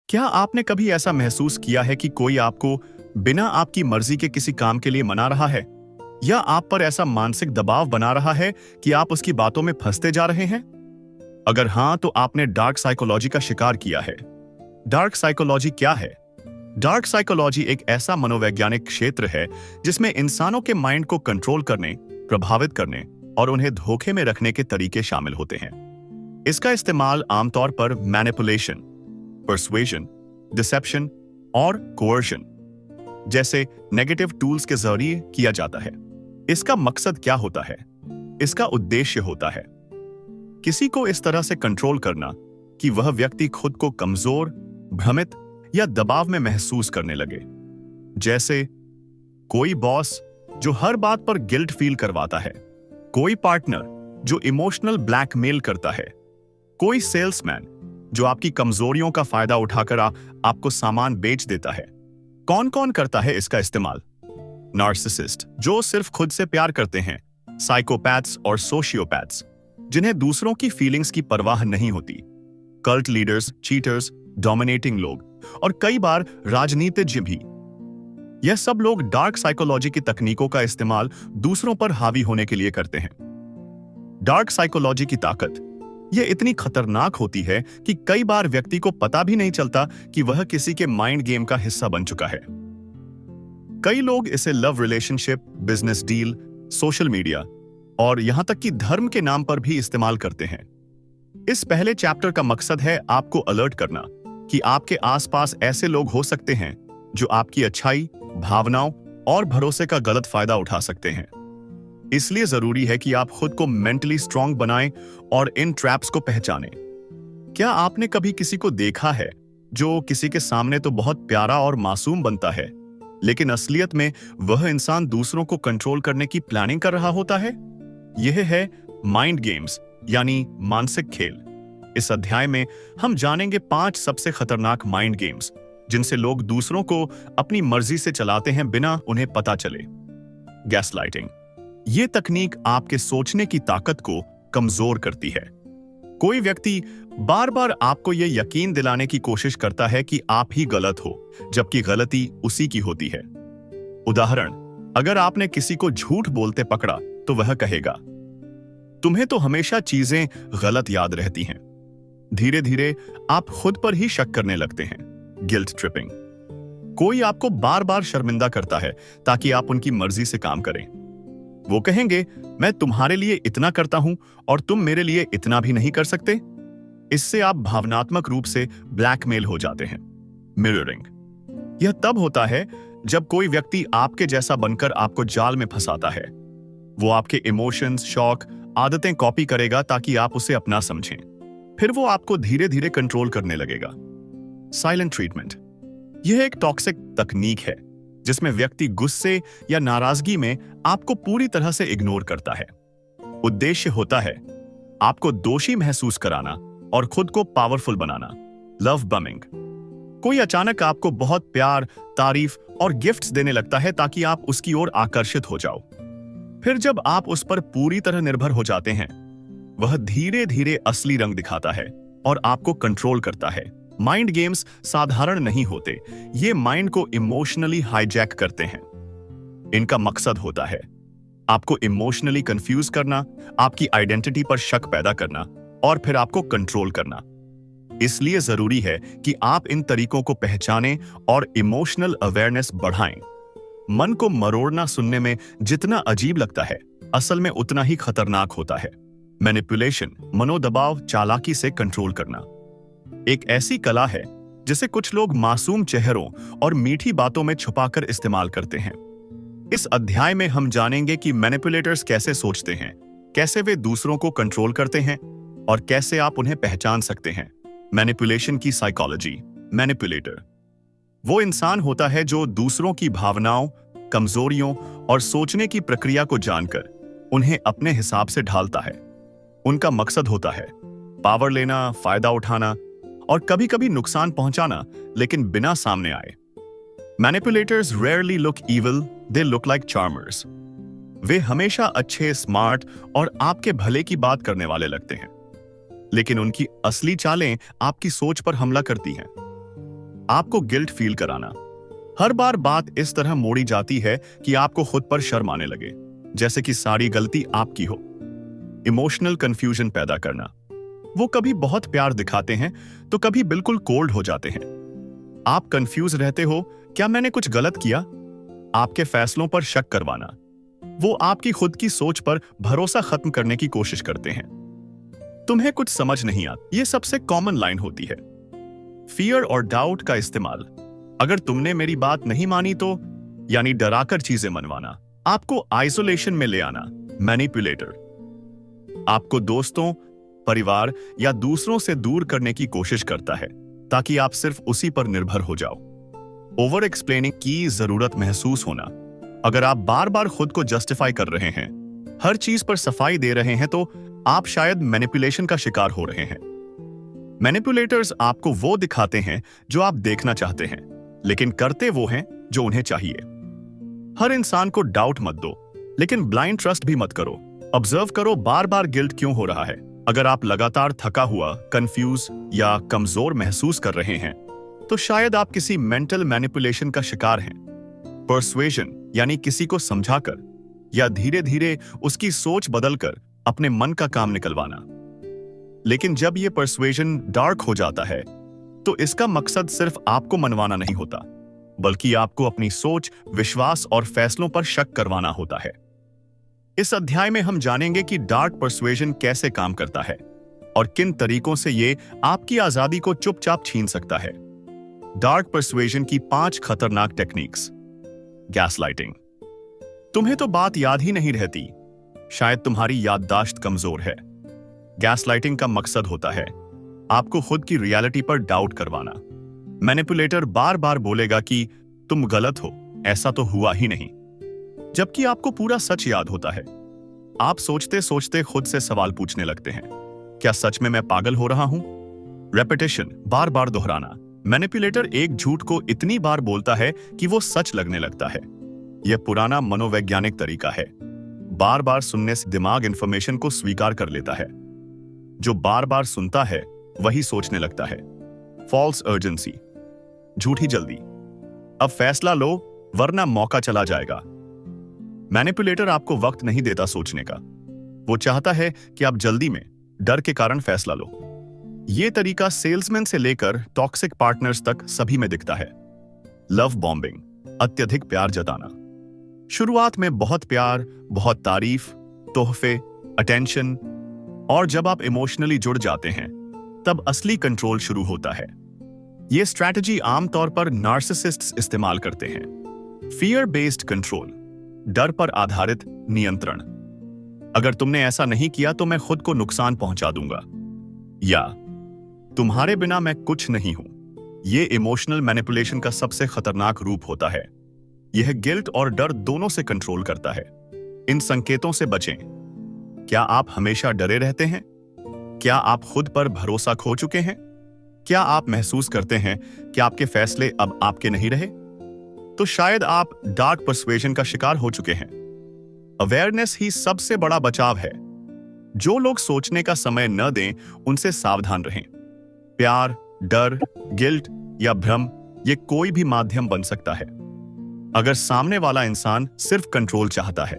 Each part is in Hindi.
क्या आपने कभी ऐसा महसूस किया है कि कोई आपको बिना आपकी मर्जी के किसी काम के लिए मना रहा है, या आप पर ऐसा मानसिक दबाव बना रहा है कि आप उसकी बातों में फंसते जा रहे हैं? अगर हां, तो आपने डार्क साइकोलॉजी का शिकार किया है। डार्क साइकोलॉजी क्या है? डार्क साइकोलॉजी एक ऐसा मनोवैज्ञानिक क्षेत्र है जिसमें इंसानों के माइंड को कंट्रोल करने, प्रभावित करने और उन्हें धोखे में रखने के तरीके शामिल होते हैं। इसका इस्तेमाल आमतौर पर मैनिपुलेशन, पर्सुएशन, डिसेप्शन और कोअर्शन जैसे नेगेटिव टूल्स के जरिए किया जाता है। इसका मकसद क्या होता है? इसका उद्देश्य होता है किसी को इस तरह से कंट्रोल करना कि वह व्यक्ति खुद को कमजोर, भ्रमित या दबाव में महसूस करने लगे। जैसे कोई बॉस जो हर बात पर गिल्ट फील करवाता है, कोई पार्टनर जो इमोशनल ब्लैकमेल करता है, कोई सेल्समैन जो आपकी कमजोरियों का फायदा उठाकर आपको सामान बेच देता है। कौन कौन करता है इसका इस्तेमाल? नार्सिसिस्ट जो सिर्फ खुद से प्यार करते हैं, साइकोपैथ्स और सोशियोपैथ्स जिन्हें दूसरों की फीलिंग्स की परवाह नहीं होती, कल्ट लीडर्स, चीटर्स, डोमिनेटिंग लोग और कई बार राजनीतिज्ञ भी। यह सब लोग डार्क साइकोलॉजी की तकनीकों का इस्तेमाल दूसरों पर हावी होने के लिए करते हैं। डार्क साइकोलॉजी की ताकत यह इतनी खतरनाक होती है कि कई बार व्यक्ति को पता भी नहीं चलता कि वह किसी के माइंड गेम का हिस्सा बन चुका है। कई लोग इसे love relationship, business deal, social media और यहां तक कि धर्म के नाम पर भी इस्तेमाल करते हैं। इस पहले चैप्टर का मकसद है आपको अलर्ट करना कि आपके आसपास ऐसे लोग हो सकते हैं जो आपकी अच्छाई, भावनाओं और भरोसे का गलत फायदा उठा सकते हैं। इसलिए जरूरी है कि आप खुद को मेंटली स्ट्रांग बनाएं और इन ट्रैप्स को पहचानें। क्या आपने कभी किसी को देखा है जो किसी के सामने तो बहुत प्यारा और मासूम बनता है, लेकिन असलियत में वह इंसान दूसरों को कंट्रोल करने की प्लानिंग कर रहा होता है? यह है माइंड गेम्स, यानी मानसिक खेल। इस अध्याय में हम जानेंगे 5 सबसे खतरनाक माइंड गेम्स जिनसे लोग दूसरों को अपनी मर्जी से चलाते हैं बिना उन्हें पता चले। गैसलाइटिंग ये तकनीक आपके सोचने की ताकत को कमजोर करती है। कोई व्यक्ति बार बार आपको यह यकीन दिलाने की कोशिश करता है कि आप ही गलत हो, जबकि गलती उसी की होती है। उदाहरण, अगर आपने किसी को झूठ बोलते पकड़ा तो वह कहेगा, तुम्हें तो हमेशा चीजें गलत याद रहती हैं। धीरे धीरे आप खुद पर ही शक करने लगते हैं। गिल्ट ट्रिपिंग कोई आपको बार बार शर्मिंदा करता है ताकि आप उनकी मर्जी से काम करें। वो कहेंगे, मैं तुम्हारे लिए इतना करता हूं और तुम मेरे लिए इतना भी नहीं कर सकते। इससे आप भावनात्मक रूप से ब्लैकमेल हो जाते हैं। मिररिंग यह तब होता है जब कोई व्यक्ति आपके जैसा बनकर आपको जाल में फंसाता है। वो आपके इमोशंस, शौक, आदतें कॉपी करेगा ताकि आप उसे अपना समझें। फिर वो आपको धीरे धीरे कंट्रोल करने लगेगा। साइलेंट ट्रीटमेंट यह एक टॉक्सिक तकनीक है जिसमें व्यक्ति गुस्से या नाराजगी में आपको पूरी तरह से इग्नोर करता है। उद्देश्य होता है आपको दोषी महसूस कराना और खुद को पावरफुल बनाना। लव बमिंग कोई अचानक आपको बहुत प्यार, तारीफ और गिफ्ट्स देने लगता है ताकि आप उसकी ओर आकर्षित हो जाओ। फिर जब आप उस पर पूरी तरह निर्भर हो जाते हैं, वह धीरे धीरे असली रंग दिखाता है और आपको कंट्रोल करता है। माइंड गेम्स साधारण नहीं होते, ये माइंड को इमोशनली हाईजैक करते हैं। इनका मकसद होता है आपको इमोशनली कंफ्यूज करना, आपकी आइडेंटिटी पर शक पैदा करना और फिर आपको कंट्रोल करना। इसलिए जरूरी है कि आप इन तरीकों को पहचानें और इमोशनल अवेयरनेस बढ़ाएं। मन को मरोड़ना सुनने में जितना अजीब लगता है, असल में उतना ही खतरनाक होता है। मैनिपुलेशन मनोदबाव, चालाकी से कंट्रोल करना एक ऐसी कला है जिसे कुछ लोग मासूम चेहरों और मीठी बातों में छुपाकर इस्तेमाल करते हैं। इस अध्याय में हम जानेंगे कि मैनिपुलेटर्स कैसे सोचते हैं, कैसे वे दूसरों को कंट्रोल करते हैं और कैसे आप उन्हें पहचान सकते हैं। मैनिपुलेशन की साइकोलॉजी। मैनिपुलेटर वो इंसान होता है जो दूसरों की भावनाओं, कमजोरियों और सोचने की प्रक्रिया को जानकर उन्हें अपने हिसाब से ढालता है। उनका मकसद होता है पावर लेना, फायदा उठाना और कभी कभी नुकसान पहुंचाना, लेकिन बिना सामने आए। Manipulators rarely look evil, they look like charmers. वे हमेशा अच्छे, स्मार्ट और आपके भले की बात करने वाले लगते हैं, लेकिन उनकी असली चालें आपकी सोच पर हमला करती हैं। आपको गिल्ट फील कराना। हर बार बात इस तरह मोड़ी जाती है कि आपको खुद पर शर्म आने लगे, जैसे कि सारी गलती आपकी हो। इमोशनल कंफ्यूजन पैदा करना। वो कभी बहुत प्यार दिखाते हैं तो कभी बिल्कुल कोल्ड हो जाते हैं। आप कंफ्यूज रहते हो, क्या मैंने कुछ गलत किया? आपके फैसलों पर शक करवाना। वो आपकी खुद की सोच पर भरोसा खत्म करने की कोशिश करते हैं। तुम्हें कुछ समझ नहीं आता, ये सबसे कॉमन लाइन होती है। फियर और डाउट का इस्तेमाल। अगर तुमने मेरी बात नहीं मानी तो, यानी डराकर चीजें मनवाना। आपको आइसोलेशन में ले आना। मैनिपुलेटर आपको दोस्तों, परिवार या दूसरों से दूर करने की कोशिश करता है ताकि आप सिर्फ उसी पर निर्भर हो जाओ। ओवर एक्सप्लेनिंग की जरूरत महसूस होना। अगर आप बार बार खुद को जस्टिफाई कर रहे हैं, हर चीज पर सफाई दे रहे हैं, तो आप शायद मैनिपुलेशन का शिकार हो रहे हैं। मैनिपुलेटर्स आपको वो दिखाते हैं जो आप देखना चाहते हैं, लेकिन करते वो हैं जो उन्हें चाहिए। हर इंसान को डाउट मत दो, लेकिन ब्लाइंड ट्रस्ट भी मत करो। ऑब्जर्व करो बार बार गिल्ट क्यों हो रहा है। अगर आप लगातार थका हुआ, कंफ्यूज या कमजोर महसूस कर रहे हैं, तो शायद आप किसी मेंटल मैनिपुलेशन का शिकार हैं। पर्सुएशन यानी किसी को समझाकर या धीरे धीरे उसकी सोच बदलकर अपने मन का काम निकलवाना। लेकिन जब यह पर्सुएशन डार्क हो जाता है, तो इसका मकसद सिर्फ आपको मनवाना नहीं होता, बल्कि आपको अपनी सोच, विश्वास और फैसलों पर शक करवाना होता है। इस अध्याय में हम जानेंगे कि डार्क पर्सुएशन कैसे काम करता है और किन तरीकों से ये आपकी आजादी को चुपचाप छीन सकता है। डार्क पर्सुएशन की 5 खतरनाक टेक्निक्स। गैसलाइटिंग। तुम्हें तो बात याद ही नहीं रहती, शायद तुम्हारी याददाश्त कमजोर है। गैसलाइटिंग का मकसद होता है आपको खुद की रियलिटी पर डाउट करवाना। मैनिपुलेटर बार बार बोलेगा कि तुम गलत हो, ऐसा तो हुआ ही नहीं, जबकि आपको पूरा सच याद होता है। आप सोचते सोचते खुद से सवाल पूछने लगते हैं, क्या सच में मैं पागल हो रहा हूं? रेपिटेशन, बार बार दोहराना। मैनिपुलेटर एक झूठ को इतनी बार बोलता है कि वो सच लगने लगता है। यह पुराना मनोवैज्ञानिक तरीका है। बार बार सुनने से दिमाग इंफॉर्मेशन को स्वीकार कर लेता है। जो बार बार सुनता है वही सोचने लगता है। फॉल्स अर्जेंसी, झूठी जल्दी। अब फैसला लो वरना मौका चला जाएगा। मैनिपुलेटर आपको वक्त नहीं देता सोचने का। वो चाहता है कि आप जल्दी में डर के कारण फैसला लो। यह तरीका सेल्समैन से लेकर टॉक्सिक पार्टनर्स तक सभी में दिखता है। लव बॉम्बिंग, अत्यधिक प्यार जताना। शुरुआत में बहुत प्यार, बहुत तारीफ, तोहफे, अटेंशन, और जब आप इमोशनली जुड़ जाते हैं तब असली कंट्रोल शुरू होता है। यह स्ट्रैटेजी आमतौर पर नार्सिसिस्ट्स इस्तेमाल करते हैं। फियर बेस्ड कंट्रोल, डर पर आधारित नियंत्रण। अगर तुमने ऐसा नहीं किया तो मैं खुद को नुकसान पहुंचा दूंगा, या तुम्हारे बिना मैं कुछ नहीं हूं। यह इमोशनल मैनिपुलेशन का सबसे खतरनाक रूप होता है। यह गिल्ट और डर दोनों से कंट्रोल करता है। इन संकेतों से बचें। क्या आप हमेशा डरे रहते हैं? क्या आप खुद पर भरोसा खो चुके हैं? क्या आप महसूस करते हैं कि आपके फैसले अब आपके नहीं रहे? तो शायद आप डार्क पर्सुएशन का शिकार हो चुके हैं। अवेयरनेस ही सबसे बड़ा बचाव है। जो लोग सोचने का समय न दें, उनसे सावधान रहें। प्यार, डर, गिल्ट या भ्रम, ये कोई भी माध्यम बन सकता है अगर सामने वाला इंसान सिर्फ कंट्रोल चाहता है।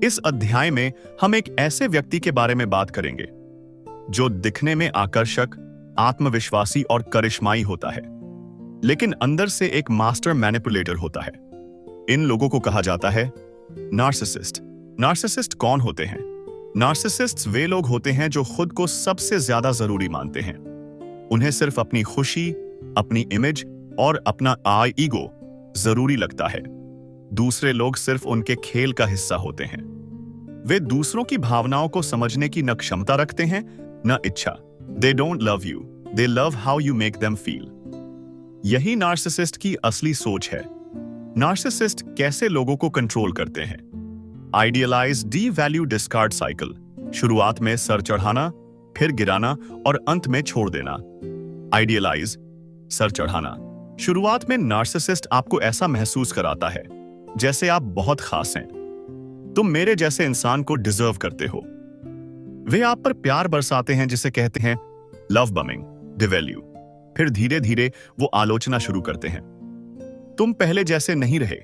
इस अध्याय में हम एक ऐसे व्यक्ति के बारे में बात करेंगे जो दिखने में आकर्षक, आत्मविश्वासी और करिश्माई होता है, लेकिन अंदर से एक मास्टर मैनिपुलेटर होता है। इन लोगों को कहा जाता है नार्सिसिस्ट। नार्सिसिस्ट कौन होते हैं? नार्सिसिस्ट्स वे लोग होते हैं जो खुद को सबसे ज्यादा जरूरी मानते हैं। उन्हें सिर्फ अपनी खुशी, अपनी इमेज और अपना ईगो जरूरी लगता है। दूसरे लोग सिर्फ उनके खेल का हिस्सा होते हैं। वे दूसरों की भावनाओं को समझने की न क्षमता रखते हैं न इच्छा। They don't love you, they love how you make them feel। यही नार्सिसिस्ट की असली सोच है। नार्सिसिस्ट कैसे लोगों को कंट्रोल करते हैं? Idealize, D value, discard cycle. शुरुआत में सर चढ़ाना, फिर गिराना और अंत में छोड़ देना। आइडियलाइज, सर चढ़ाना। शुरुआत में नार्सिसिस्ट आपको ऐसा महसूस कराता है जैसे आप बहुत खास हैं। तुम मेरे जैसे इंसान को डिजर्व करते हो। वे आप पर प्यार बरसाते हैं जिसे कहते हैं लव बमिंग, डिवैल्यू। फिर धीरे धीरे वो आलोचना शुरू करते हैं। तुम पहले जैसे नहीं रहे।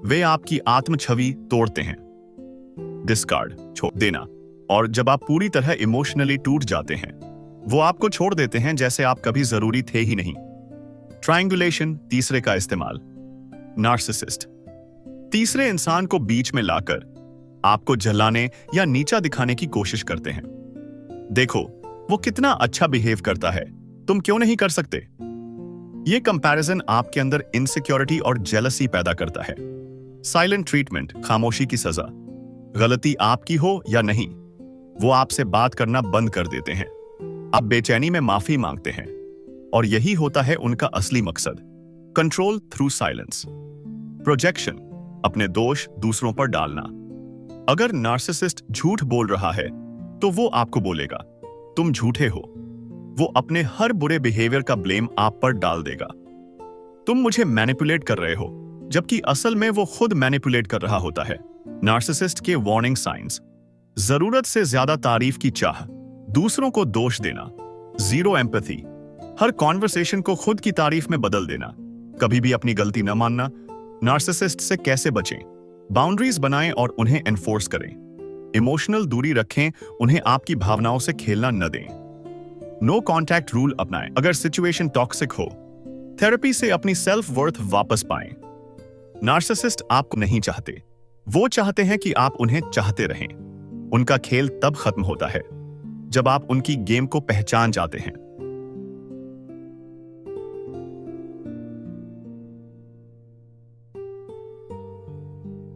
वे आपकी आत्म छवि तोड़ते हैं। डिस्कार्ड, छोड़ देना। और जब आप पूरी तरह इमोशनली टूट जाते हैं, वो आपको छोड़ देते हैं जैसे आप कभी जरूरी थे ही नहीं। ट्रायंगुलेशन, तीसरे का इस्तेमाल। नार्सिसिस्ट तीसरे इंसान को बीच में लाकर आपको जलाने या नीचा दिखाने की कोशिश करते हैं। देखो, वो कितना अच्छा बिहेव करता है, तुम क्यों नहीं कर सकते? ये कंपैरिजन आपके अंदर इनसिक्योरिटी और जेलसी पैदा करता है। साइलेंट ट्रीटमेंट, खामोशी की सजा। गलती आपकी हो या नहीं, वो आपसे बात करना बंद कर देते हैं। आप बेचैनी में माफी मांगते हैं, और यही होता है उनका असली मकसद। Control through silence. प्रोजेक्शन, अपने दोष दूसरों पर डालना। अगर नार्सिसिस्ट झूठ बोल रहा है तो वो आपको बोलेगा तुम झूठे हो। वो अपने हर बुरे बिहेवियर का ब्लेम आप पर डाल देगा। तुम मुझे मैनिपुलेट कर रहे हो, जबकि असल में वो खुद मैनिपुलेट कर रहा होता है। नार्सिसिस्ट के वार्निंग साइंस। जरूरत से ज्यादा तारीफ की चाह, दूसरों को दोष देना, जीरो एम्पैथी, हर कॉन्वर्सेशन को खुद की तारीफ में बदल देना, कभी भी अपनी गलती न मानना। नार्सिसिस्ट से कैसे बचें? बाउंड्रीज बनाएं और उन्हें एनफोर्स करें। इमोशनल दूरी रखें, उन्हें आपकी भावनाओं से खेलना न दें। नो कॉन्टैक्ट रूल अपनाएं अगर सिचुएशन टॉक्सिक हो। थेरेपी से अपनी सेल्फ वर्थ वापस पाएं। नार्सिसिस्ट आपको नहीं चाहते, वो चाहते हैं कि आप उन्हें चाहते रहें। उनका खेल तब खत्म होता है जब आप उनकी गेम को पहचान जाते हैं।